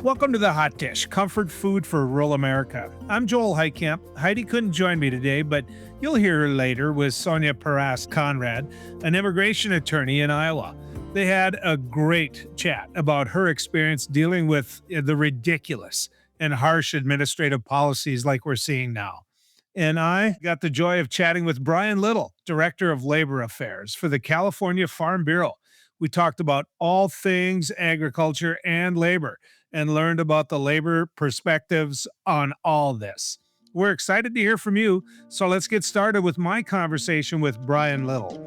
Welcome to the Hot Dish, comfort food for rural America. I'm Joel Heitkamp. Heidi couldn't join me today, but you'll hear her later with Sonia Parras Konrad, an immigration attorney in Iowa. They had a great chat about her experience dealing with the ridiculous and harsh administrative policies like we're seeing now. And I got the joy of chatting with Bryan Little, Director of Labor Affairs for the California Farm Bureau. We talked about all things agriculture and labor and learned about the labor perspectives on all this. We're excited to hear from you, so let's get started with my conversation with Bryan Little.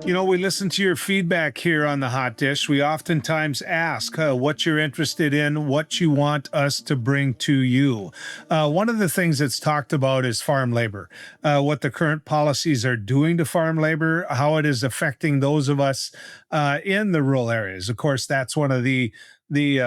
You know, we listen to your feedback here on the Hot Dish. We oftentimes ask what you're interested in, what you want us to bring to you. One of the things that's talked about is farm labor, what the current policies are doing to farm labor, how it is affecting those of us in the rural areas. Of course, that's one of the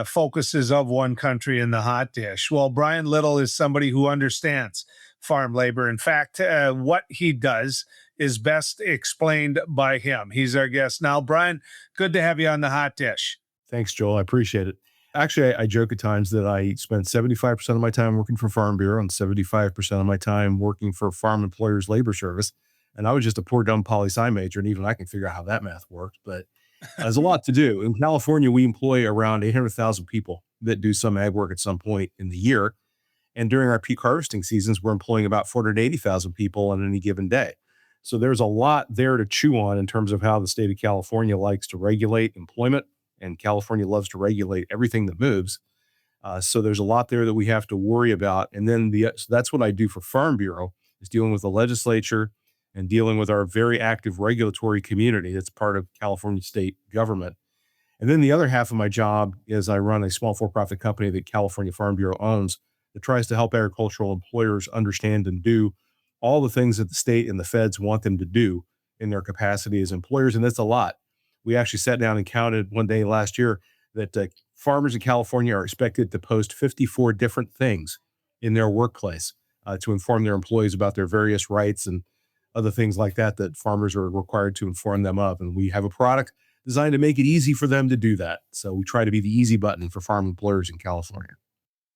focuses of One Country in the Hot Dish. Well, Bryan Little is somebody who understands farm labor. In fact, what he does is best explained by him. He's our guest now. Bryan, good to have you on the Hot Dish. Thanks, Joel. I appreciate it. Actually, I joke at times that I spend 75% of my time working for Farm Bureau and 75% of my time working for Farm Employers Labor Service. And I was just a poor dumb poli-sci major, and even I can figure out how that math works. But there's a lot to do. In California, we employ around 800,000 people that do some ag work at some point in the year. And during our peak harvesting seasons, we're employing about 480,000 people on any given day. So there's a lot there to chew on in terms of how the state of California likes to regulate employment, and California loves to regulate everything that moves. So there's a lot there that we have to worry about. And then so that's what I do for Farm Bureau, is dealing with the legislature and dealing with our very active regulatory community that's part of California state government. And then the other half of my job is I run a small for-profit company that California Farm Bureau owns that tries to help agricultural employers understand and do all the things that the state and the feds want them to do in their capacity as employers. And that's a lot. We actually sat down and counted one day last year that farmers in California are expected to post 54 different things in their workplace to inform their employees about their various rights and other things like that farmers are required to inform them of. And we have a product designed to make it easy for them to do that. So we try to be the easy button for farm employers in California.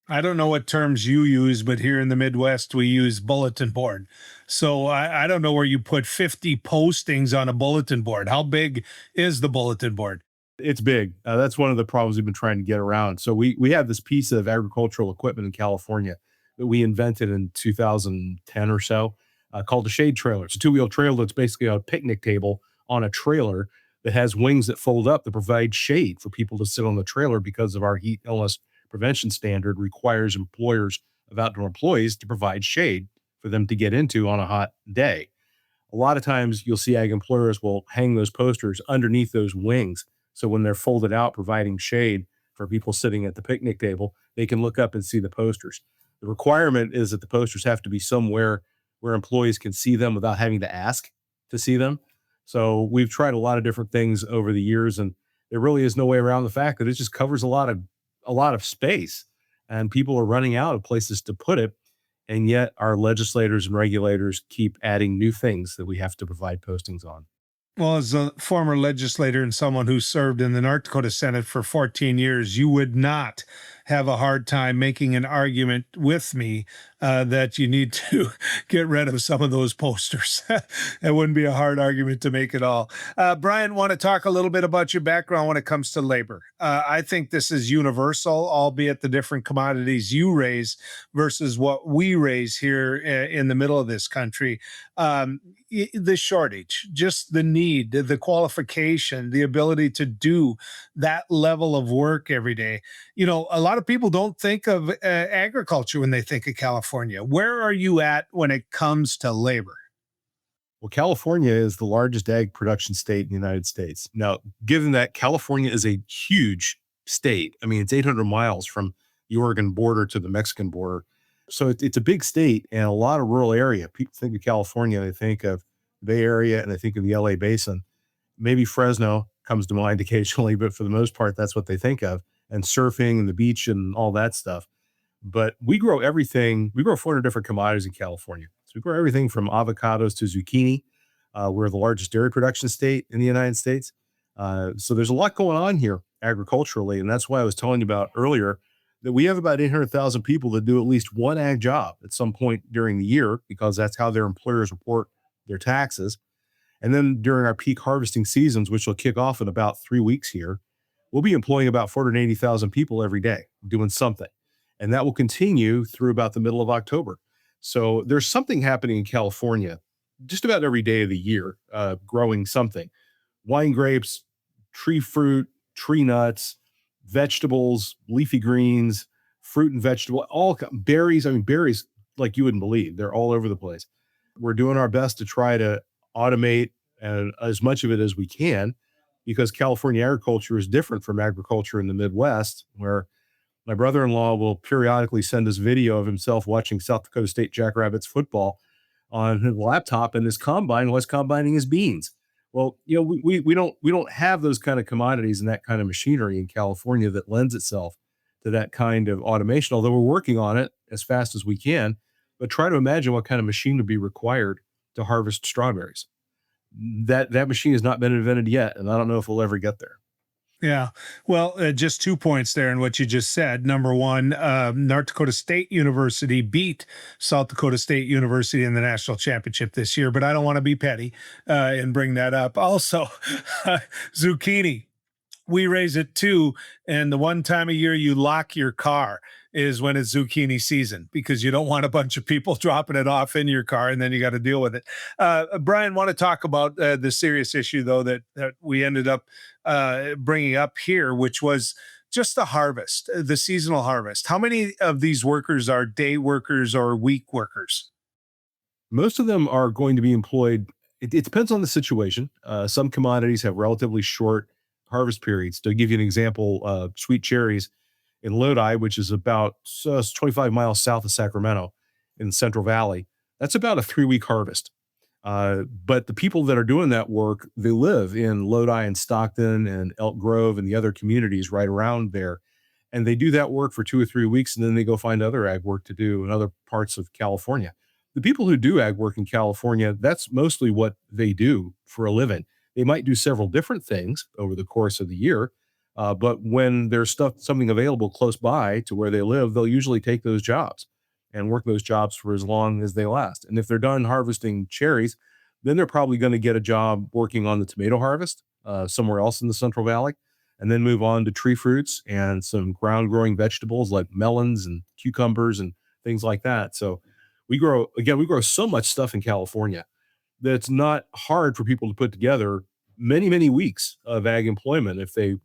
I don't know what terms you use, but here in the Midwest, we use bulletin board. So I don't know where you put 50 postings on a bulletin board. How big is the bulletin board? It's big. That's one of the problems we've been trying to get around. So we have this piece of agricultural equipment in California that we invented in 2010 or so called a shade trailer. It's a two-wheel trailer that's basically a picnic table on a trailer that has wings that fold up to provide shade for people to sit on the trailer because of our heat illness prevention standard requires employers of outdoor employees to provide shade for them to get into on a hot day. A lot of times you'll see ag employers will hang those posters underneath those wings. So when they're folded out, providing shade for people sitting at the picnic table, they can look up and see the posters. The requirement is that the posters have to be somewhere where employees can see them without having to ask to see them. So we've tried a lot of different things over the years, and there really is no way around the fact that it just covers a lot of space, and people are running out of places to put it. And yet our legislators and regulators keep adding new things that we have to provide postings on. Well, as a former legislator and someone who served in the North Dakota Senate for 14 years, you would not have a hard time making an argument with me that you need to get rid of some of those posters. It wouldn't be a hard argument to make at all. Bryan, want to talk a little bit about your background when it comes to labor? I think this is universal, albeit the different commodities you raise versus what we raise here in the middle of this country. The shortage, just the need, the qualification, the ability to do that level of work every day. You know, a lot of people don't think of agriculture when they think of California. Where are you at when it comes to labor? Well, California is the largest ag production state in the United States. Now, given that California is a huge state, I mean, it's 800 miles from the Oregon border to the Mexican border. So it's a big state and a lot of rural area. People think of California, they think of the Bay Area, and they think of the LA basin. Maybe Fresno comes to mind occasionally, but for the most part, that's what they think of, and surfing and the beach and all that stuff. But we grow everything. We grow 400 different commodities in California. So we grow everything from avocados to zucchini. We're the largest dairy production state in the United States. So there's a lot going on here agriculturally. And that's why I was telling you about earlier that we have about 800,000 people that do at least one ag job at some point during the year because that's how their employers report their taxes. And then during our peak harvesting seasons, which will kick off in about 3 weeks here, we'll be employing about 480,000 people every day doing something. And that will continue through about the middle of October. So there's something happening in California just about every day of the year, growing something wine grapes, tree fruit, tree nuts, vegetables, leafy greens, fruit and vegetable, berries. I mean, berries like you wouldn't believe. They're all over the place. We're doing our best to try to automate as much of it as we can because California agriculture is different from agriculture in the Midwest, where my brother-in-law will periodically send us video of himself watching South Dakota State Jackrabbits football on his laptop and his combine was combining his beans. Well, we don't have those kind of commodities and that kind of machinery in California that lends itself to that kind of automation. Although we're working on it as fast as we can, but try to imagine what kind of machine would be required to harvest strawberries. That machine has not been invented yet, and I don't know if we'll ever get there. Yeah. Well, just 2 points there in what you just said. Number one, North Dakota State University beat South Dakota State University in the national championship this year, but I don't want to be petty and bring that up. Also, zucchini. We raise it too. And the one time a year you lock your car is when it's zucchini season because you don't want a bunch of people dropping it off in your car and then you got to deal with it. Brian, want to talk about the serious issue though that we ended up bringing up here, which was just the harvest, the seasonal harvest. How many of these workers are day workers or week workers? Most of them are going to be employed. It depends on the situation. Some commodities have relatively short harvest periods. To give you an example, sweet cherries in Lodi, which is about 25 miles south of Sacramento in the Central Valley, that's about a 3 week harvest. But the people that are doing that work, they live in Lodi and Stockton and Elk Grove and the other communities right around there. And they do that work for 2 or 3 weeks, and then they go find other ag work to do in other parts of California. The people who do ag work in California, that's mostly what they do for a living. They might do several different things over the course of the year, but when there's something available close by to where they live, they'll usually take those jobs and work those jobs for as long as they last. And if they're done harvesting cherries, then they're probably going to get a job working on the tomato harvest somewhere else in the Central Valley, and then move on to tree fruits and some ground growing vegetables like melons and cucumbers and things like that. So we grow so much stuff in California that it's not hard for people to put together many, many weeks of ag employment if they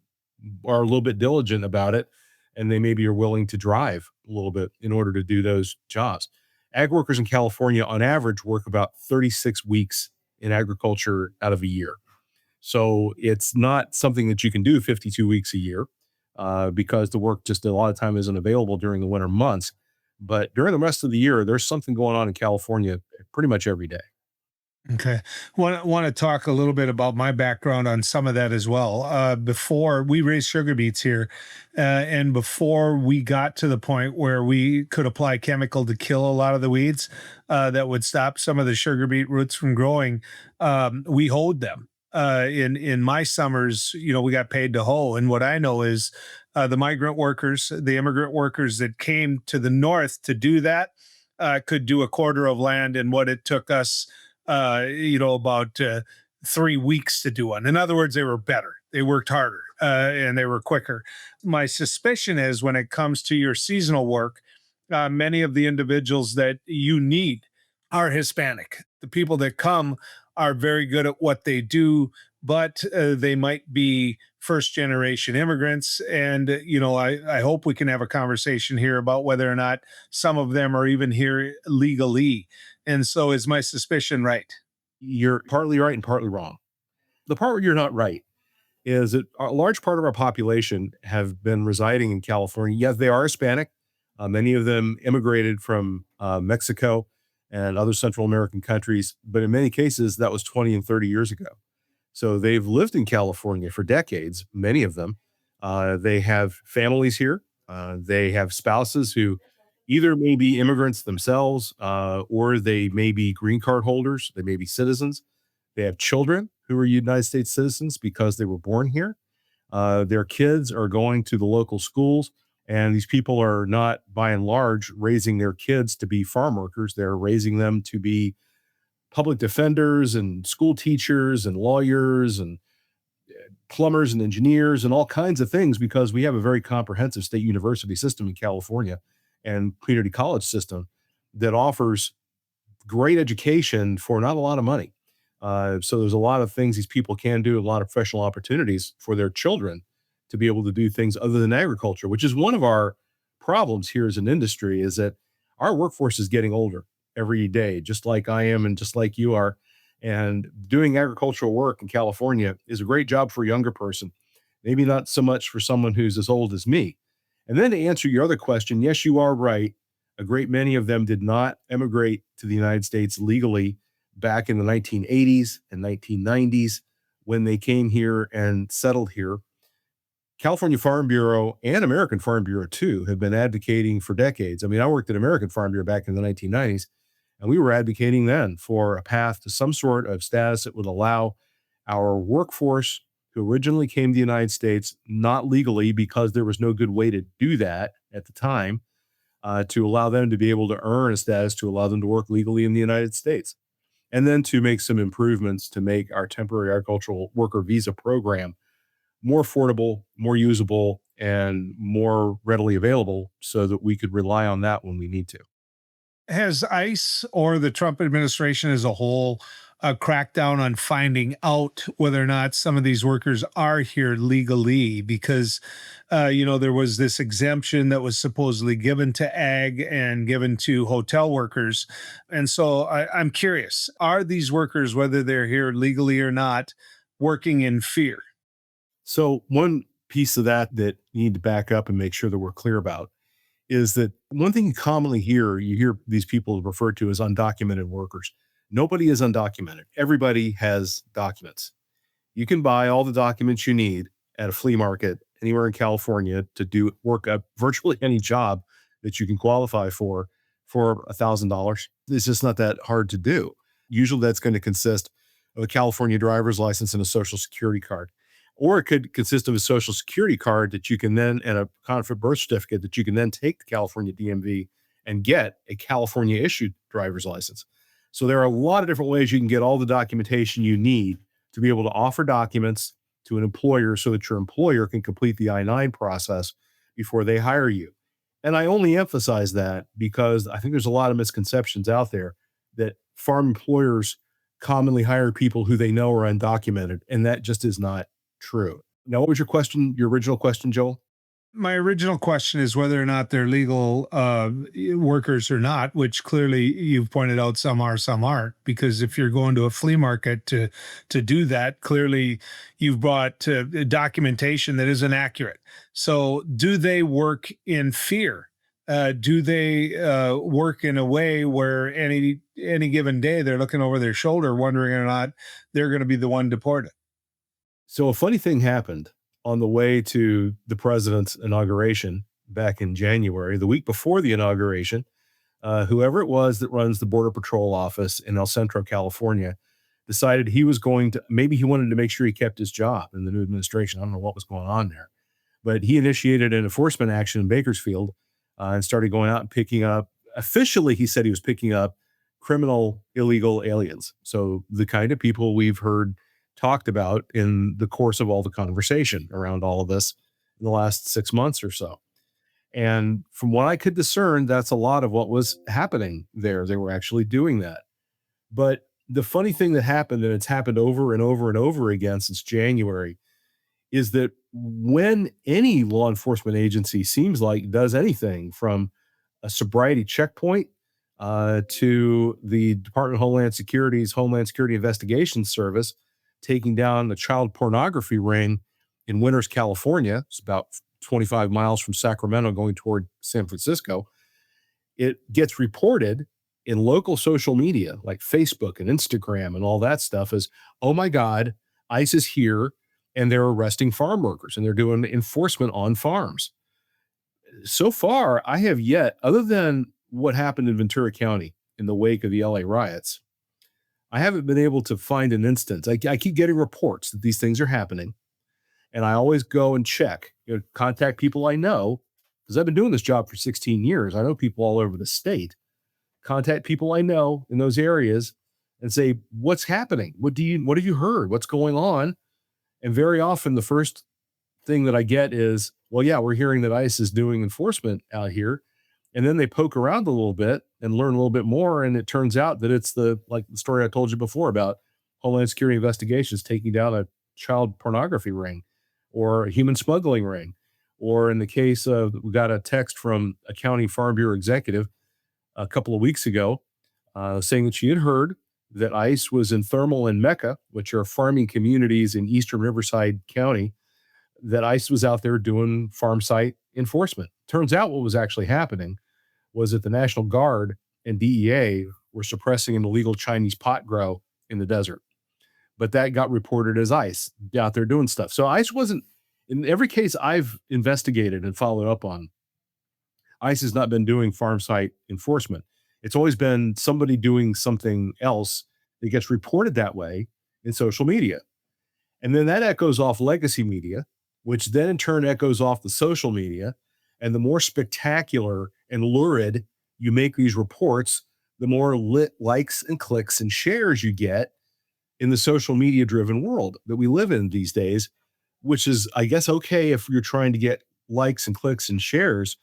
are a little bit diligent about it and they maybe are willing to drive a little bit in order to do those jobs. Ag workers in California on average work about 36 weeks in agriculture out of a year. So it's not something that you can do 52 weeks a year because the work just a lot of time isn't available during the winter months. But during the rest of the year, there's something going on in California pretty much every day. Okay. Want to talk a little bit about my background on some of that as well. Before we raised sugar beets here, and before we got to the point where we could apply chemical to kill a lot of the weeds that would stop some of the sugar beet roots from growing, we hoed them. In my summers, we got paid to hoe, and what I know is the migrant workers, the immigrant workers that came to the north to do that, could do a quarter of land in what it took us about 3 weeks to do one. In other words, they were better. They worked harder and they were quicker. My suspicion is when it comes to your seasonal work, many of the individuals that you need are Hispanic. The people that come are very good at what they do, but they might be first generation immigrants. And, I hope we can have a conversation here about whether or not some of them are even here legally. And so is my suspicion right? You're partly right and partly wrong. The part where you're not right is that a large part of our population have been residing in California. Yes, they are Hispanic. Many of them immigrated from Mexico and other Central American countries, but in many cases, that was 20 and 30 years ago. So they've lived in California for decades, many of them. They have families here. They have spouses who either may be immigrants themselves or they may be green card holders, they may be citizens. They have children who are United States citizens because they were born here. Their kids are going to the local schools, and these people are not, by and large, raising their kids to be farm workers. They're raising them to be public defenders and school teachers and lawyers and plumbers and engineers and all kinds of things, because we have a very comprehensive state university system in California and community college system that offers great education for not a lot of money. So there's a lot of things these people can do, a lot of professional opportunities for their children to be able to do things other than agriculture, which is one of our problems here as an industry, is that our workforce is getting older every day, just like I am and just like you are. And doing agricultural work in California is a great job for a younger person, maybe not so much for someone who's as old as me. And then to answer your other question, yes, you are right. A great many of them did not emigrate to the United States legally back in the 1980s and 1990s when they came here and settled here. California Farm Bureau and American Farm Bureau, too, have been advocating for decades. I mean, I worked at American Farm Bureau back in the 1990s, and we were advocating then for a path to some sort of status that would allow our workforce who originally came to the United States, not legally because there was no good way to do that at the time, to allow them to be able to earn a status to allow them to work legally in the United States. And then to make some improvements to make our temporary agricultural worker visa program more affordable, more usable, and more readily available so that we could rely on that when we need to. Has ICE or the Trump administration as a whole cracked down on finding out whether or not some of these workers are here legally? Because, there was this exemption that was supposedly given to ag and given to hotel workers. And so I'm curious, are these workers, whether they're here legally or not, working in fear? So, one piece of that you need to back up and make sure that we're clear about is that one thing you commonly hear, you hear these people referred to as undocumented workers. Nobody is undocumented. Everybody has documents. You can buy all the documents you need at a flea market anywhere in California to do work at virtually any job that you can qualify for $1,000. It's just not that hard to do. Usually that's going to consist of a California driver's license and a social security card. Or it could consist of a social security card that you can then, and a confirmed birth certificate that you can then take to California DMV and get a California issued driver's license. So there are a lot of different ways you can get all the documentation you need to be able to offer documents to an employer so that your employer can complete the I-9 process before they hire you. And I only emphasize that because I think there's a lot of misconceptions out there that farm employers commonly hire people who they know are undocumented, and that just is not true. Now, what was your question, your original question, Joel? My original question is whether or not they're legal workers or not, which clearly you've pointed out some are, some aren't. Because if you're going to a flea market to do that, clearly you've brought documentation that isn't accurate. So, do they work in fear? Do they work in a way where any given day they're looking over their shoulder, wondering or not they're going to be the one deported? So a funny thing happened on the way to the president's inauguration back in January, the week before the inauguration. Whoever it was that runs the Border Patrol office in El Centro, California, decided maybe he wanted to make sure he kept his job in the new administration. I don't know what was going on there, but he initiated an enforcement action in Bakersfield and started going out and picking up, officially, he said he was picking up criminal illegal aliens. So the kind of people we've heard talked about in the course of all the conversation around all of this in the last 6 months or so. And from what I could discern, that's a lot of what was happening there. They were actually doing that. But the funny thing that happened, and it's happened over and over and over again since January, is that when any law enforcement agency seems like does anything from a sobriety checkpoint to the Department of Homeland Security's Homeland Security Investigations Service taking down the child pornography ring in Winters, California. It's about 25 miles from Sacramento going toward San Francisco. It gets reported in local social media like Facebook and Instagram and all that stuff as, oh my God, ICE is here and they're arresting farm workers and they're doing enforcement on farms. So far, I have yet, other than what happened in Ventura County in the wake of the LA riots, I haven't been able to find an instance. I keep getting reports that these things are happening, and I always go and check, contact people I know, because I've been doing this job for 16 years. I know people all over the state. Contact people I know in those areas and say, what's happening? What have you heard? What's going on? And very often the first thing that I get is, well, yeah, we're hearing that ICE is doing enforcement out here. And then they poke around a little bit and learn a little bit more. And it turns out that it's like the story I told you before about Homeland Security investigations taking down a child pornography ring or a human smuggling ring. Or in the case of, we got a text from a county farm bureau executive a couple of weeks ago saying that she had heard that ICE was in Thermal and Mecca, which are farming communities in eastern Riverside County, that ICE was out there doing farm site enforcement. Turns out what was actually happening was that the National Guard and DEA were suppressing an illegal Chinese pot grow in the desert. But that got reported as ICE out there doing stuff. So ICE wasn't, in every case I've investigated and followed up on, ICE has not been doing farm site enforcement. It's always been somebody doing something else that gets reported that way in social media. And then that echoes off legacy media, which then in turn echoes off the social media. And the more spectacular and lurid you make these reports, the more lit likes and clicks and shares you get in the social media driven world that we live in these days, which is, I guess, okay if you're trying to get likes and clicks and shares,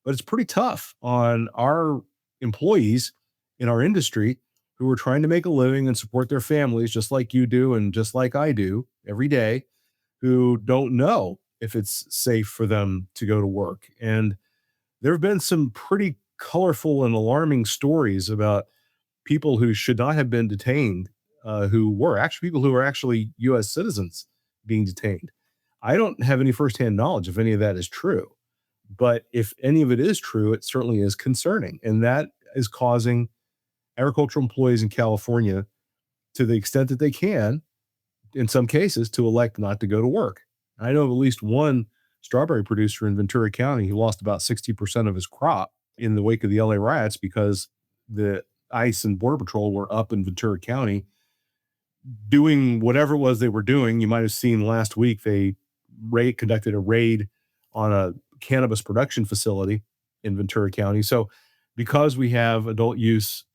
but it's pretty tough on our employees in our industry who are trying to make a living and support their families just like you do and just like I do every day, who don't know if it's safe for them to go to work. And there have been some pretty colorful and alarming stories about people who should not have been detained, who were actually people who are actually U.S. citizens being detained. I don't have any firsthand knowledge if any of that is true, but if any of it is true, it certainly is concerning. And that is causing agricultural employees in California, to the extent that they can, in some cases, to elect not to go to work. I know of at least one strawberry producer in Ventura County who lost about 60% of his crop in the wake of the LA riots because the ICE and Border Patrol were up in Ventura County doing whatever it was they were doing. You might have seen last week they conducted a raid on a cannabis production facility in Ventura County. So because we have adult use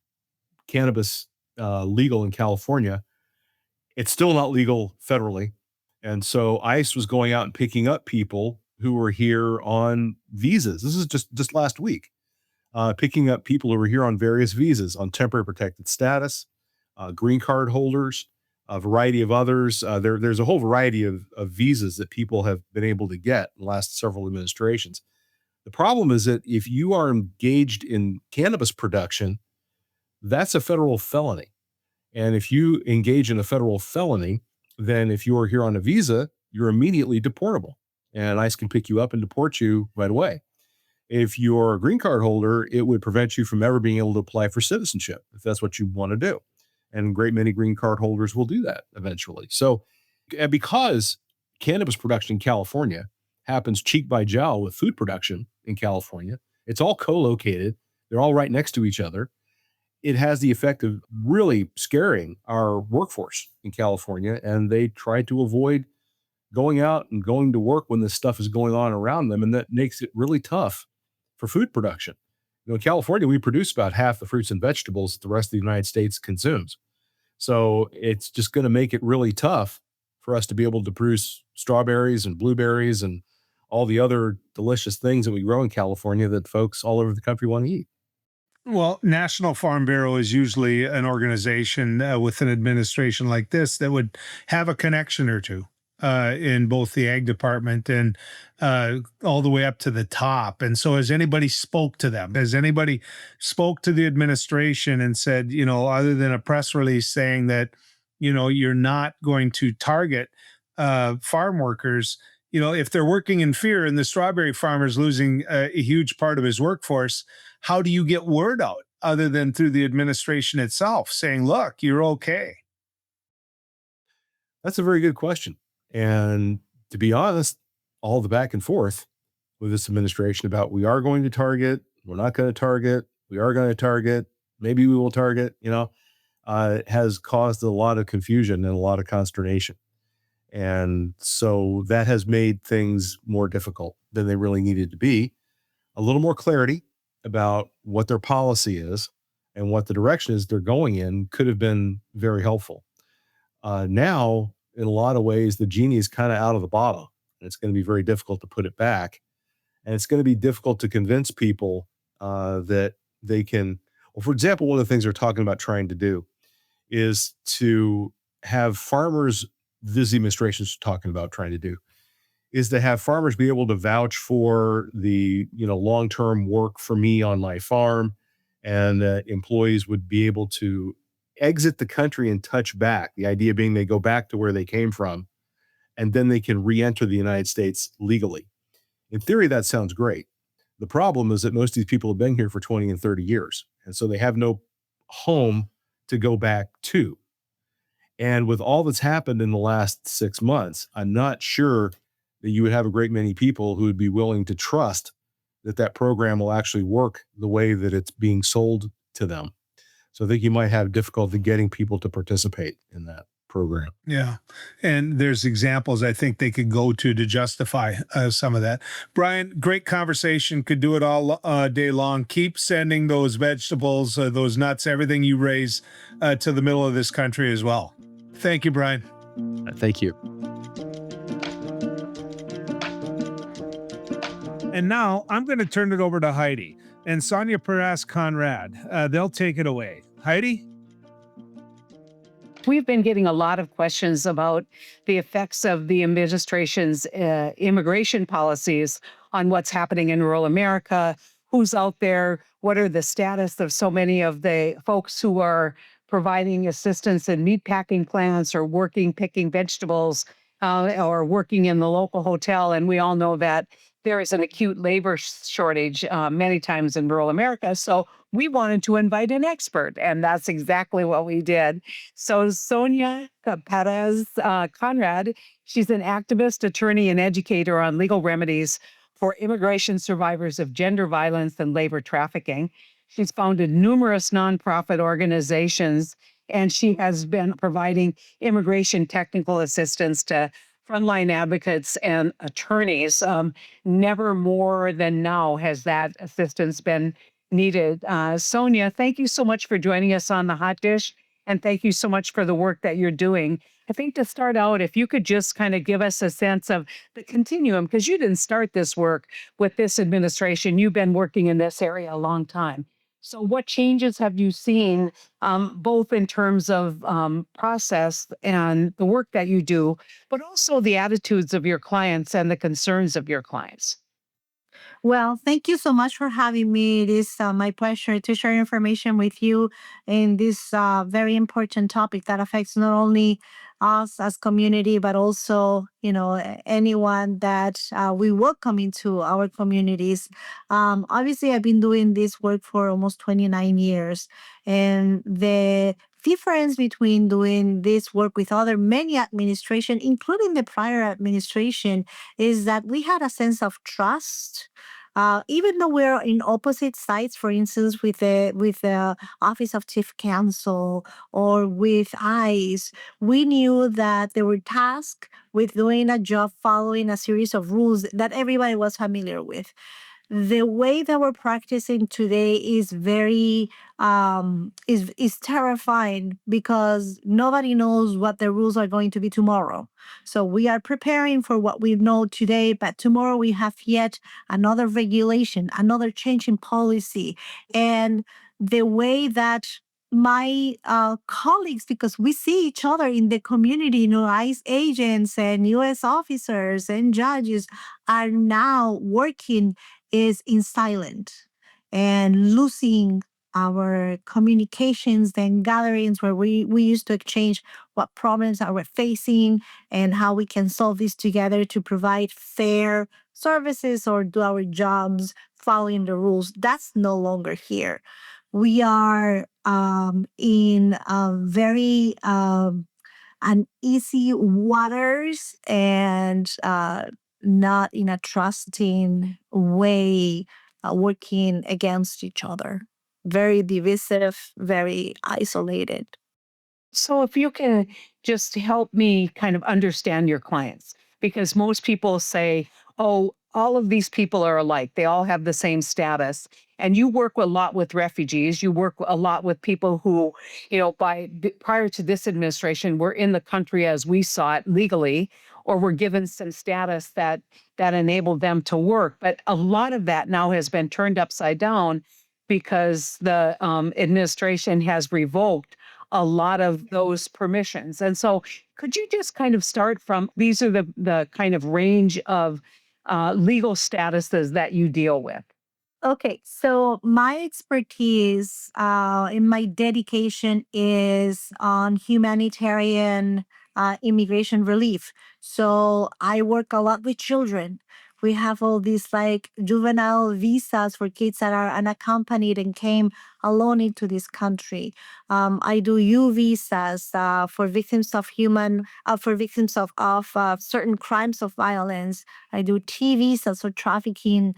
cannabis legal in California, it's still not legal federally. And so ICE was going out and picking up people who were here on visas. This is just last week, picking up people who were here on various visas, on temporary protected status, green card holders, a variety of others. There's a whole variety of visas that people have been able to get in the last several administrations. The problem is that if you are engaged in cannabis production, that's a federal felony. And if you engage in a federal felony, then if you are here on a visa, you're immediately deportable. And ICE can pick you up and deport you right away. If you're a green card holder, it would prevent you from ever being able to apply for citizenship if that's what you want to do. And a great many green card holders will do that eventually. So, and because cannabis production in California happens cheek by jowl with food production in California, it's all co-located. They're all right next to each other. It has the effect of really scaring our workforce in California, and they try to avoid going out and going to work when this stuff is going on around them, and that makes it really tough for food production. In California, we produce about half the fruits and vegetables that the rest of the United States consumes. So it's just going to make it really tough for us to be able to produce strawberries and blueberries and all the other delicious things that we grow in California that folks all over the country want to eat. Well, National Farm Bureau is usually an organization with an administration like this that would have a connection or two in both the ag department and all the way up to the top. And so, has anybody spoke to them? Has anybody spoke to the administration and said, other than a press release saying that, you're not going to target farm workers? If they're working in fear and the strawberry farmer's losing a huge part of his workforce, how do you get word out other than through the administration itself saying, look, you're okay? That's a very good question. And to be honest, all the back and forth with this administration about we are going to target, we're not going to target, we are going to target, maybe we will target, has caused a lot of confusion and a lot of consternation. And so that has made things more difficult than they really needed to be. A little more clarity about what their policy is and what the direction is they're going in could have been very helpful. Now, in a lot of ways, the genie is kind of out of the bottle, and it's going to be very difficult to put it back. And it's going to be difficult to convince people that they can. Well, for example, one of the things they're talking about trying to do is to have farmers, this administration is talking about trying to do, is to have farmers be able to vouch for the long-term work for me on my farm, and employees would be able to exit the country and touch back. The idea being they go back to where they came from, and then they can re-enter the United States legally. In theory, that sounds great. The problem is that most of these people have been here for 20 and 30 years, and so they have no home to go back to. And with all that's happened in the last 6 months, I'm not sure that you would have a great many people who would be willing to trust that that program will actually work the way that it's being sold to them. So I think you might have difficulty getting people to participate in that program. Yeah. And there's examples I think they could go to justify some of that. Bryan, great conversation. Could do it all day long. Keep sending those vegetables, those nuts, everything you raise to the middle of this country as well. Thank you, Bryan. Thank you. And now I'm going to turn it over to Heidi and Sonia Parras Konrad. They'll take it away. Heidi? We've been getting a lot of questions about the effects of the administration's immigration policies on what's happening in rural America, who's out there, what are the status of so many of the folks who are providing assistance in meatpacking plants or working picking vegetables or working in the local hotel. And we all know that there is an acute labor shortage many times in rural America. So we wanted to invite an expert, and that's exactly what we did. So Sonia Parras Konrad, she's an activist, attorney, and educator on legal remedies for immigration survivors of gender violence and labor trafficking. She's founded numerous nonprofit organizations, and she has been providing immigration technical assistance to frontline advocates and attorneys. Never more than now has that assistance been needed. Sonia, thank you so much for joining us on The Hot Dish, and thank you so much for the work that you're doing. I think to start out, if you could just kind of give us a sense of the continuum, because you didn't start this work with this administration. You've been working in this area a long time. So what changes have you seen, both in terms of process and the work that you do, but also the attitudes of your clients and the concerns of your clients? Well, thank you so much for having me. It is my pleasure to share information with you in this very important topic that affects not only us as community, but also, anyone that we welcome into our communities. Obviously, I've been doing this work for almost 29 years, and the difference between doing this work with other many administration, including the prior administration, is that we had a sense of trust. Even though we're in opposite sides, for instance, with the Office of Chief Counsel or with ICE, we knew that they were tasked with doing a job following a series of rules that everybody was familiar with. The way that we're practicing today is very is terrifying because nobody knows what the rules are going to be tomorrow. So we are preparing for what we know today, but tomorrow we have yet another regulation, another change in policy, and the way that my colleagues, because we see each other in the community, ICE agents and U.S. officers and judges are now working is in silent and losing our communications and gatherings where we used to exchange what problems are we facing and how we can solve this together to provide fair services or do our jobs following the rules. That's no longer here. We are in a very uneasy waters and not in a trusting way, working against each other. Very divisive, very isolated. So if you can just help me kind of understand your clients, because most people say, oh, all of these people are alike. They all have the same status. And you work a lot with refugees. You work a lot with people who, prior to this administration, were in the country as we saw it legally, or were given some status that enabled them to work. But a lot of that now has been turned upside down because the administration has revoked a lot of those permissions. And so could you just kind of start from these are the kind of range of legal statuses that you deal with? Okay, so my expertise and my dedication is on humanitarian immigration relief. So I work a lot with children. We have all these like juvenile visas for kids that are unaccompanied and came alone into this country. I do U visas for victims of for victims of certain crimes of violence. I do T visas for trafficking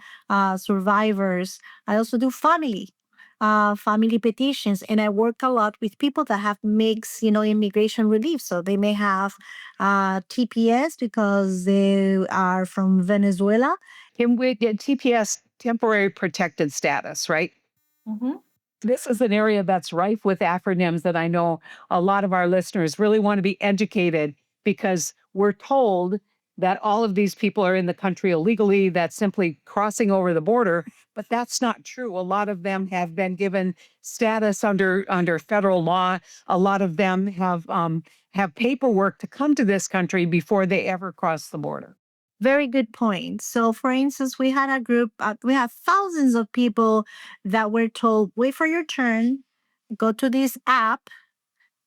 survivors. I also do family petitions, and I work a lot with people that have mixed, immigration relief. So they may have TPS because they are from Venezuela. And we get TPS, temporary protected status, right? Mhm. This is an area that's rife with acronyms that I know a lot of our listeners really want to be educated because we're told that all of these people are in the country illegally, that's simply crossing over the border, but that's not true. A lot of them have been given status under federal law. A lot of them have paperwork to come to this country before they ever cross the border. Very good point. So, for instance, we had a group, we have thousands of people that were told, wait for your turn, go to this app,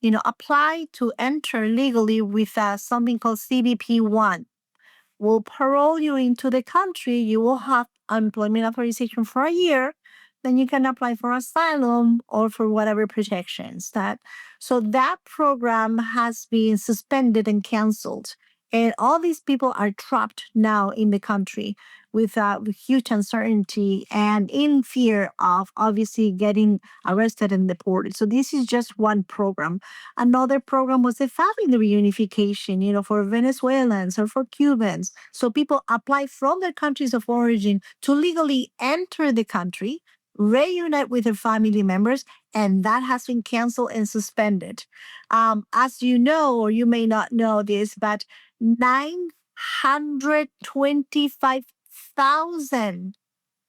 apply to enter legally with something called CBP1. Will parole you into the country. You will have employment authorization for a year. Then you can apply for asylum or for whatever protections that. So that program has been suspended and canceled. And all these people are trapped now in the country with huge uncertainty and in fear of obviously getting arrested and deported. So this is just one program. Another program was the family reunification, for Venezuelans or for Cubans. So people apply from their countries of origin to legally enter the country, reunite with their family members, and that has been canceled and suspended. As you know, or you may not know this, but 925,000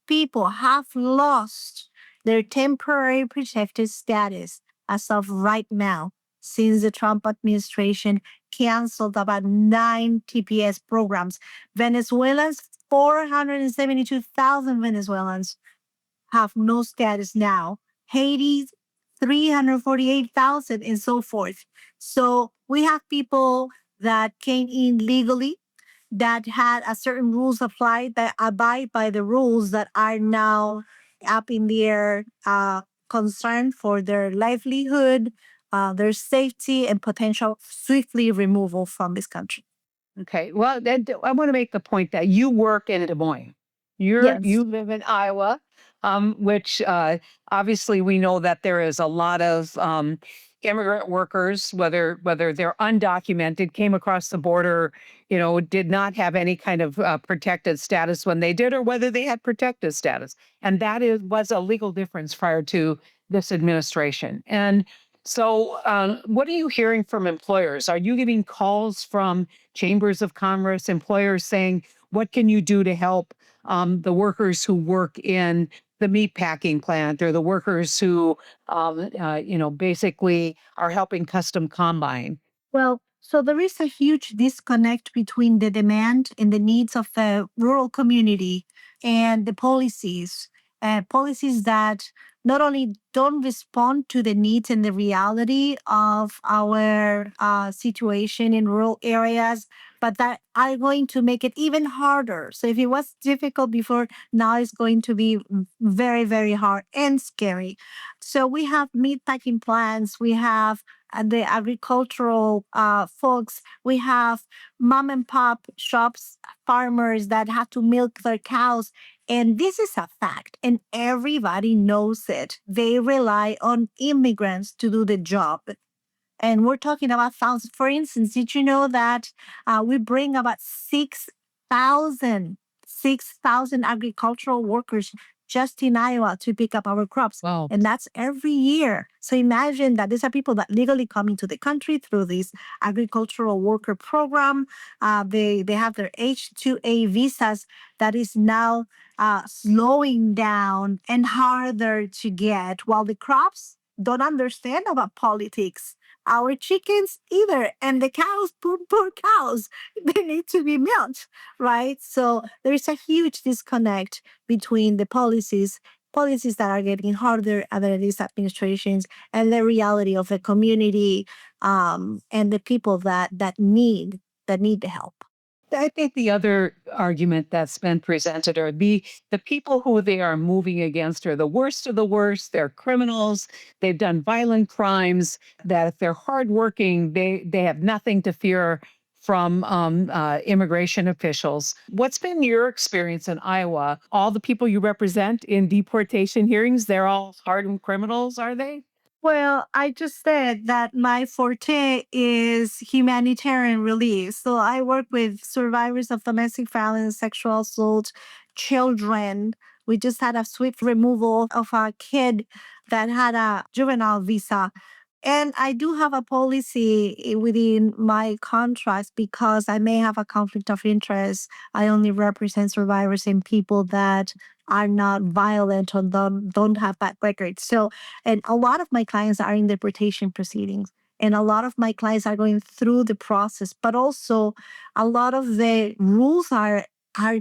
people have lost their temporary protected status as of right now, since the Trump administration canceled about 9 TPS programs. Venezuelans, 472,000 Venezuelans have no status now. Haiti's 348,000 and so forth. So we have people that came in legally that had a certain rules applied that abide by the rules that are now up in their concern for their livelihood, their safety, and potential swiftly removal from this country. Okay. Well, then I want to make the point that you work in Des Moines. Yes. You live in Iowa, which obviously we know that there is a lot of immigrant workers, whether they're undocumented, came across the border, did not have any kind of protected status when they did, or whether they had protected status, and that was a legal difference prior to this administration. And so, what are you hearing from employers? Are you getting calls from chambers of commerce, employers saying, what can you do to help the workers who work in the meat packing plant or the workers who, basically are helping custom combine? Well, so there is a huge disconnect between the demand and the needs of the rural community and the policies that not only don't respond to the needs and the reality of our situation in rural areas, but that are going to make it even harder. So if it was difficult before, now it's going to be very, very hard and scary. So we have meat packing plants, we have the agricultural folks. We have mom and pop shops, farmers that have to milk their cows. And this is a fact, and everybody knows it. They rely on immigrants to do the job. And we're talking about thousands. For instance, did you know that we bring about 6,000 agricultural workers just in Iowa to pick up our crops? Wow. And that's every year. So imagine that these are people that legally come into the country through this agricultural worker program. They have their H-2A visas that is now slowing down and harder to get, while the crops don't understand about politics. Our chickens either, and the cows, poor cows, they need to be milked, right? So there is a huge disconnect between the policies that are getting harder under these administrations and the reality of the community, and the people that need the help. I think the other argument that's been presented are the people who they are moving against are the worst of the worst. They're criminals. They've done violent crimes. That if they're hardworking, they have nothing to fear from immigration officials. What's been your experience in Iowa? All the people you represent in deportation hearings, they're all hardened criminals, are they? Well, I just said that my forte is humanitarian relief. So I work with survivors of domestic violence, sexual assault, children. We just had a swift removal of a kid that had a juvenile visa. And I do have a policy within my contracts because I may have a conflict of interest. I only represent survivors and people that are not violent or don't have bad records. So, and a lot of my clients are in deportation proceedings. And a lot of my clients are going through the process, but also a lot of the rules are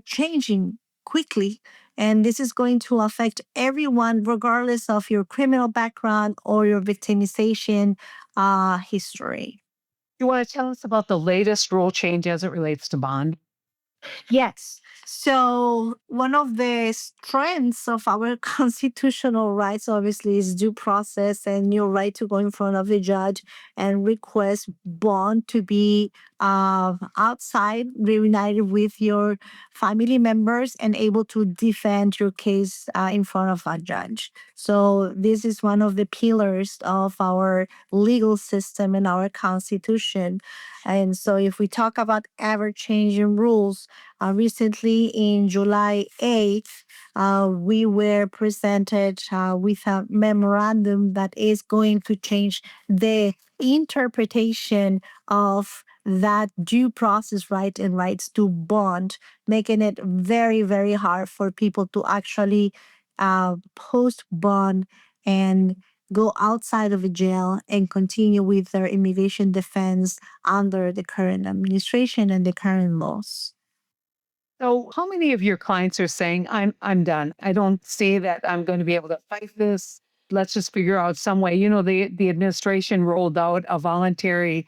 changing quickly. And this is going to affect everyone, regardless of your criminal background or your victimization history. You want to tell us about the latest rule change as it relates to bond? Yes. So one of the strengths of our constitutional rights, obviously, is due process and your right to go in front of a judge and request bond to be outside, reunited with your family members, and able to defend your case in front of a judge. So this is one of the pillars of our legal system and our constitution. And so if we talk about ever-changing rules, recently in July 8th, we were presented with a memorandum that is going to change the interpretation of that due process right and rights to bond, making it very, very hard for people to actually post bond and go outside of a jail and continue with their immigration defense under the current administration and the current laws. So, how many of your clients are saying, I'm done. I don't see that I'm going to be able to fight this. Let's just figure out some way. You know, the administration rolled out a voluntary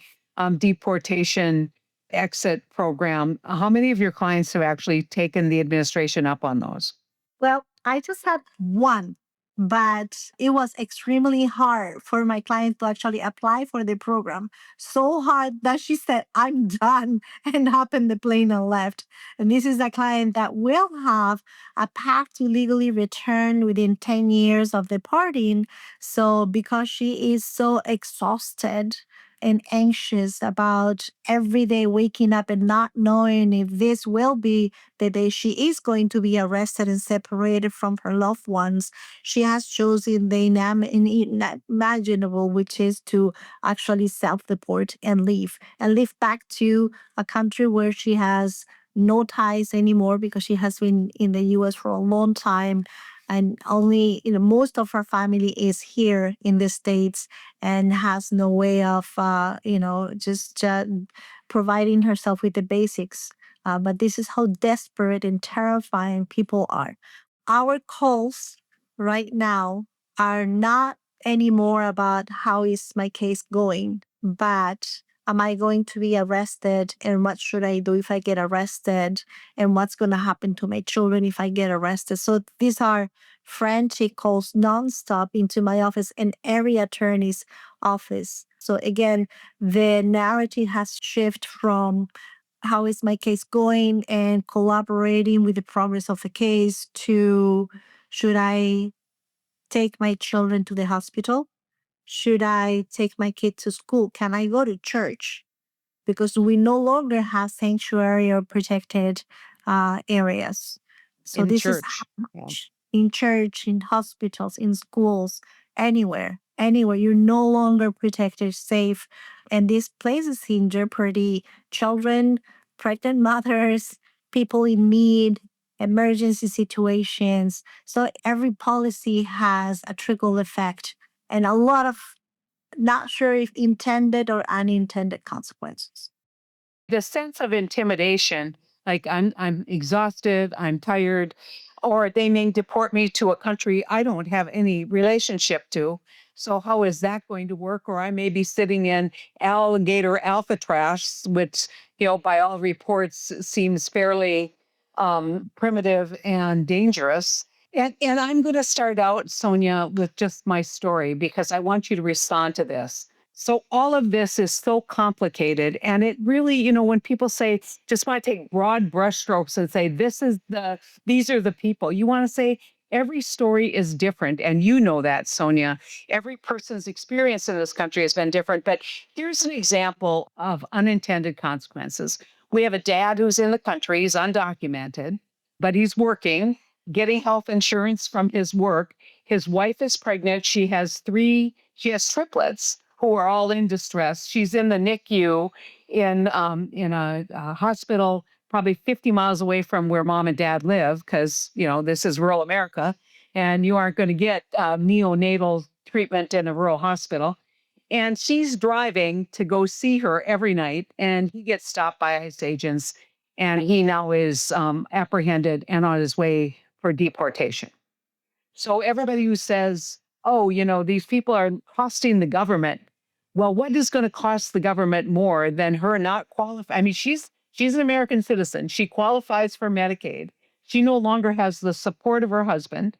deportation exit program. How many of your clients have actually taken the administration up on those? Well, I just had one, but it was extremely hard for my client to actually apply for the program. So hard that she said, I'm done, and hopped in the plane and left. And this is a client that will have a path to legally return within 10 years of departing. So, because she is so exhausted and anxious about every day waking up and not knowing if this will be the day she is going to be arrested and separated from her loved ones, she has chosen the unimaginable, which is to actually self-deport and leave back to a country where she has no ties anymore because she has been in the US for a long time. And only, most of her family is here in the States and has no way of, just providing herself with the basics. But this is how desperate and terrifying people are. Our calls right now are not anymore about how is my case going, but am I going to be arrested, and what should I do if I get arrested, and what's going to happen to my children if I get arrested. So these are frantic calls nonstop into my office and every attorney's office. So again, the narrative has shifted from how is my case going and collaborating with the progress of the case to should I take my children to the hospital? Should I take my kid to school? Can I go to church? Because we no longer have sanctuary or protected areas. So In this is church. Yeah. in church, in hospitals, in schools, anywhere. You're no longer protected, safe. And these places in jeopardy children, pregnant mothers, people in need, emergency situations. So every policy has a trickle effect and a lot of not sure if intended or unintended consequences. The sense of intimidation, like I'm exhausted, I'm tired, or they may deport me to a country I don't have any relationship to. So how is that going to work? Or I may be sitting in alligator Alcatraz, which, by all reports seems fairly primitive and dangerous. And I'm going to start out, Sonia, with just my story because I want you to respond to this. So all of this is so complicated. And it really, when people say, just want to take broad brushstrokes and say, these are the people, you want to say every story is different. And you know that, Sonia. Every person's experience in this country has been different. But here's an example of unintended consequences. We have a dad who's in the country, he's undocumented, but he's working, getting health insurance from his work. His wife is pregnant. She has triplets who are all in distress. She's in the NICU in a hospital probably 50 miles away from where mom and dad live because, this is rural America and you aren't going to get neonatal treatment in a rural hospital. And she's driving to go see her every night and he gets stopped by ICE agents and he now is apprehended and on his way for deportation. So everybody who says, oh, these people are costing the government. Well, what is going to cost the government more than her not qualify? I mean, she's an American citizen. She qualifies for Medicaid. She no longer has the support of her husband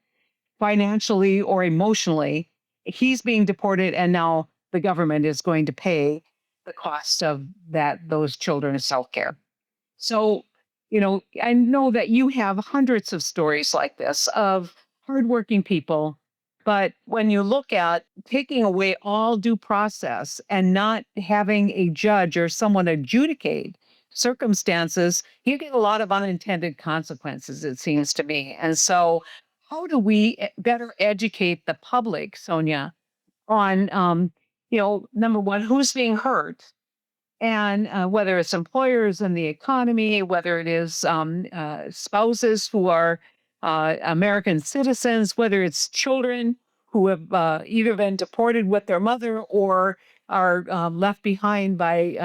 financially or emotionally. He's being deported and now the government is going to pay the cost of those children's health care. So, I know that you have hundreds of stories like this of hardworking people. But when you look at taking away all due process and not having a judge or someone adjudicate circumstances, you get a lot of unintended consequences, it seems to me. And so, how do we better educate the public, Sonia, on, number one, who's being hurt? And whether it's employers in the economy, whether it is spouses who are American citizens, whether it's children who have either been deported with their mother or are left behind by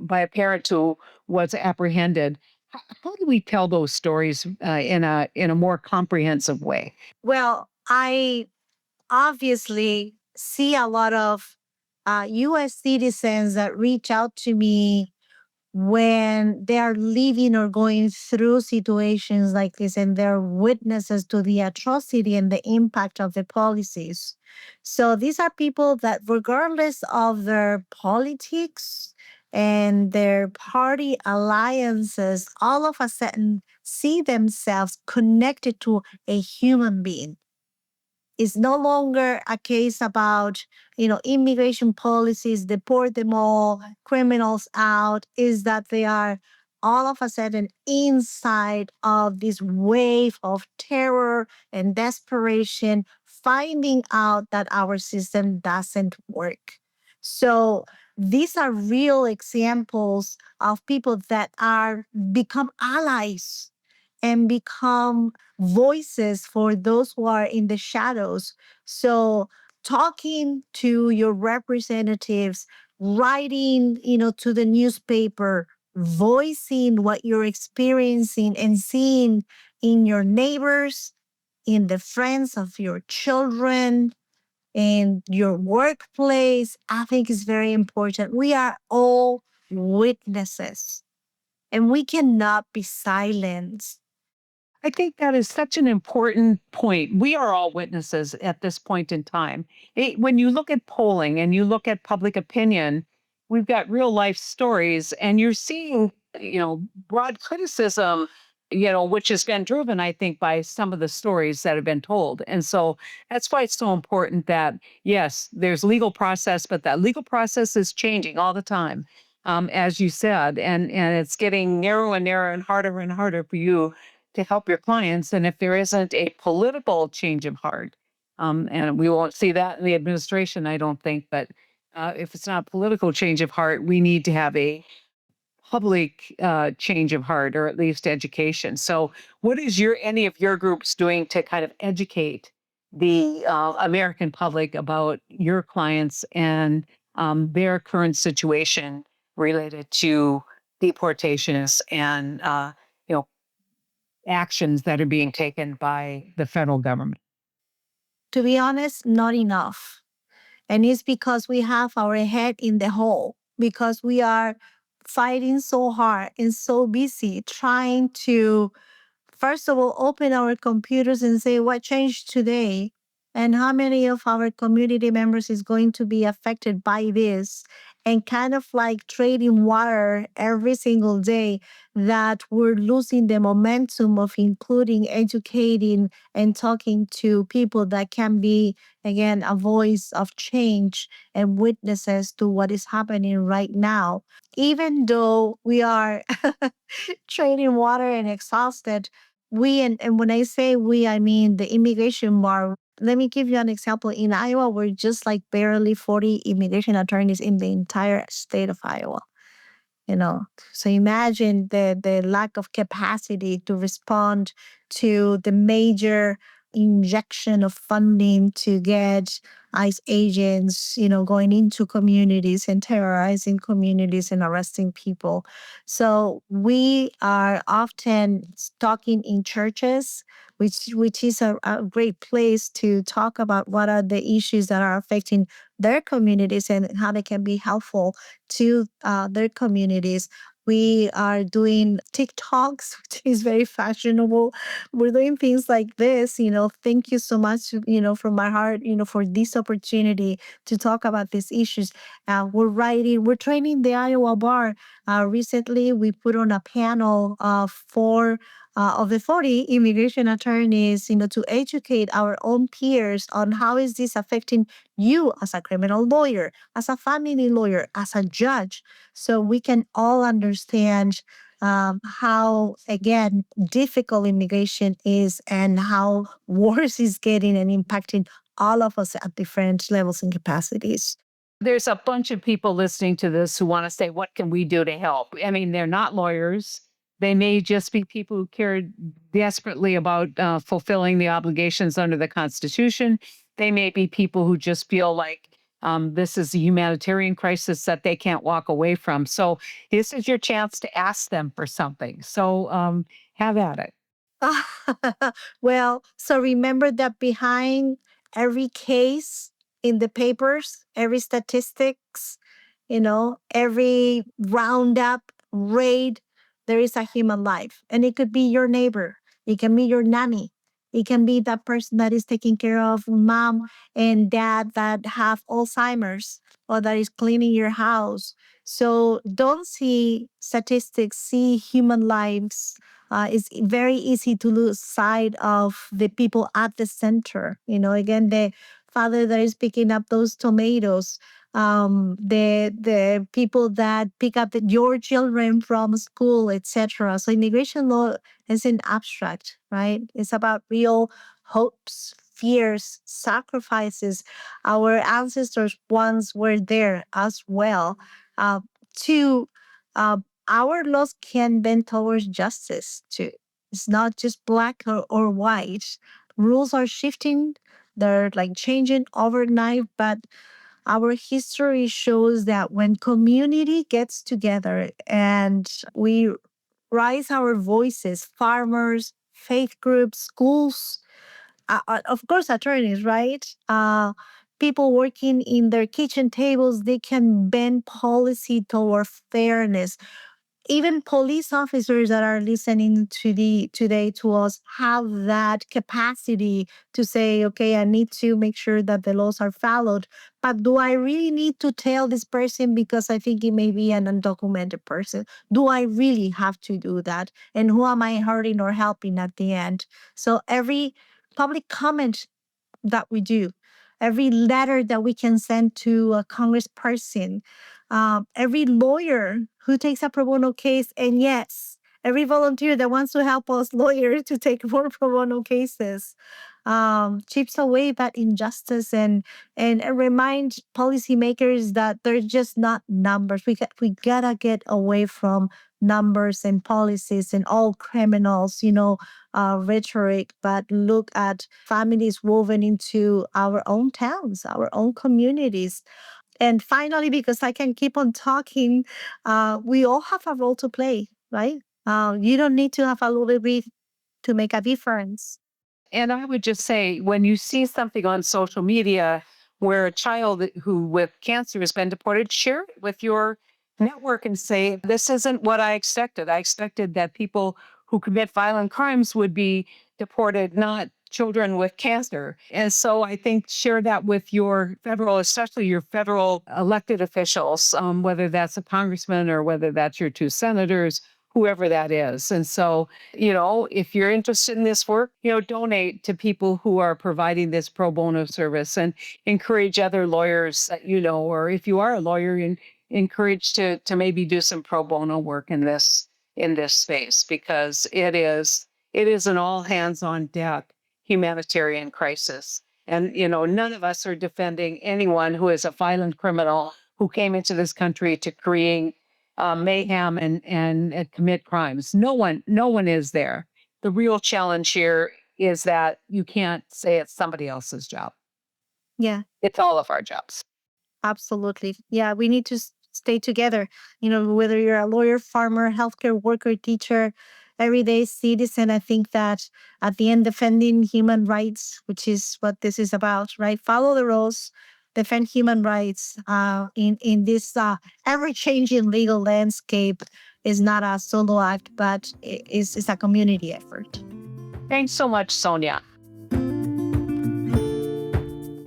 a parent who was apprehended. How do we tell those stories in a more comprehensive way? Well, I obviously see a lot of US citizens that reach out to me when they are living or going through situations like this and they're witnesses to the atrocity and the impact of the policies. So these are people that, regardless of their politics and their party alliances, all of a sudden see themselves connected to a human being. It's no longer a case about, immigration policies, deport them all, criminals out, is that they are all of a sudden inside of this wave of terror and desperation, finding out that our system doesn't work. So these are real examples of people that are become allies and become voices for those who are in the shadows. So talking to your representatives, writing, to the newspaper, voicing what you're experiencing and seeing in your neighbors, in the friends of your children, in your workplace, I think is very important. We are all witnesses and we cannot be silenced. I think that is such an important point. We are all witnesses at this point in time. When you look at polling and you look at public opinion, we've got real life stories, and you're seeing, broad criticism which has been driven, I think, by some of the stories that have been told. And so that's why it's so important that, yes, there's legal process, but that legal process is changing all the time, as you said, and it's getting narrower and narrower and harder for you to help your clients. And if there isn't a political change of heart, and we won't see that in the administration, I don't think, but if it's not political change of heart, we need to have a public change of heart, or at least education. So, what is any of your groups doing to kind of educate the American public about your clients and their current situation related to deportations and you know actions that are being taken by the federal government? To be honest, not enough. And it's because we have our head in the hole, because we are fighting so hard and so busy trying to, first of all, open our computers and say what changed today and how many of our community members is going to be affected by this, and kind of like trading water every single day, that we're losing the momentum of including, educating, and talking to people that can be, again, a voice of change and witnesses to what is happening right now. Even though we are trading water and exhausted, and when I say we, I mean the immigration bar. Let me give you an example. In Iowa, we're just like barely 40 immigration attorneys in the entire state of Iowa. you know so imagine the lack of capacity to respond to the major injection of funding to get ICE agents, going into communities and terrorizing communities and arresting people. So we are often talking in churches, which is a great place to talk about what are the issues that are affecting their communities and how they can be helpful to their communities. We are doing TikToks, which is very fashionable. We're doing things like this. Thank you so much, from my heart, for this opportunity to talk about these issues. We're training the Iowa Bar. Recently, we put on a panel of the 40 immigration attorneys, to educate our own peers on how is this affecting you as a criminal lawyer, as a family lawyer, as a judge, so we can all understand how, again, difficult immigration is and how worse is getting and impacting all of us at different levels and capacities. There's a bunch of people listening to this who want to say, what can we do to help? I mean, they're not lawyers. They may just be people who care desperately about fulfilling the obligations under the Constitution. They may be people who just feel like this is a humanitarian crisis that they can't walk away from. So this is your chance to ask them for something. So have at it. Well, so remember that behind every case in the papers, every statistics, every roundup, raid, there is a human life. And it could be your neighbor, it can be your nanny, it can be that person that is taking care of mom and dad that have Alzheimer's, or that is cleaning your house. So don't see statistics, see human lives. It's very easy to lose sight of the people at the center. Again, the father that is picking up those tomatoes, the people that pick up your children from school, etc. So immigration law isn't abstract, right? It's about real hopes, fears, sacrifices. Our ancestors once were there as well. To Our laws can bend towards justice too. It's not just black or white. Rules are shifting, they're like changing overnight, but our history shows that when community gets together and we raise our voices, farmers, faith groups, schools, of course, attorneys, right? People working in their kitchen tables, they can bend policy toward fairness. even police officers that are listening today to us have that capacity to say, okay, I need to make sure that the laws are followed. But do I really need to tell this person because I think it may be an undocumented person? Do I really have to do that? And who am I hurting or helping at the end? So every public comment that we do, every letter that we can send to a congressperson, every lawyer who takes a pro bono case, and yes, every volunteer that wants to help us lawyers to take more pro bono cases, chips away that injustice and remind policymakers that they're just not numbers. We gotta get away from numbers and policies and all criminals, rhetoric, but look at families woven into our own towns, our own communities. And finally, because I can keep on talking, we all have a role to play, right? You don't need to have a little bit to make a difference. And I would just say, when you see something on social media where a child who with cancer has been deported, share it with your network and say, this isn't what I expected. I expected that people who commit violent crimes would be deported, not children with cancer. And so I think share that with your federal, especially your federal elected officials, whether that's a congressman or whether that's your two senators, whoever that is. And so, if you're interested in this work, donate to people who are providing this pro bono service, and encourage other lawyers that or if you are a lawyer, encourage to maybe do some pro bono work in this space, because it is an all hands on deck humanitarian crisis. And none of us are defending anyone who is a violent criminal who came into this country to create mayhem and commit crimes. No one is there. The real challenge here is that you can't say it's somebody else's job. Yeah, It's all of our jobs. absolutely. Yeah, we need to stay together. Whether you're a lawyer, farmer, healthcare worker, teacher, everyday citizen, I think that at the end, defending human rights, which is what this is about, right? Follow the rules, defend human rights in this ever-changing legal landscape is not a solo act, but it's a community effort. Thanks so much, Sonia.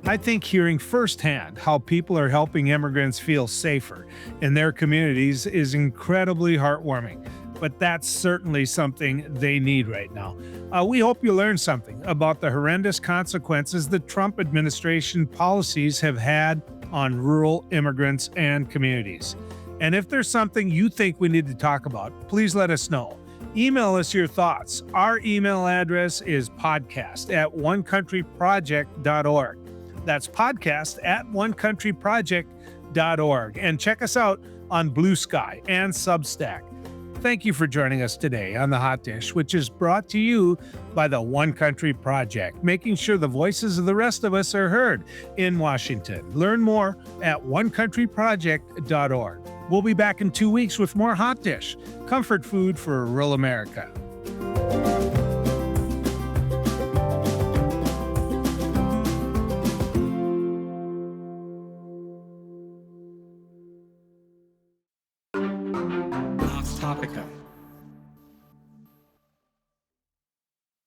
I think hearing firsthand how people are helping immigrants feel safer in their communities is incredibly heartwarming. But that's certainly something they need right now. We hope you learned something about the horrendous consequences the Trump administration policies have had on rural immigrants and communities. And if there's something you think we need to talk about, please let us know. Email us your thoughts. Our email address is podcast@onecountryproject.org. That's podcast@onecountryproject.org. And check us out on Blue Sky and Substack. Thank you for joining us today on The Hot Dish, which is brought to you by the One Country Project, making sure the voices of the rest of us are heard in Washington. Learn more at onecountryproject.org. We'll be back in 2 weeks with more Hot Dish, comfort food for rural America. Topica.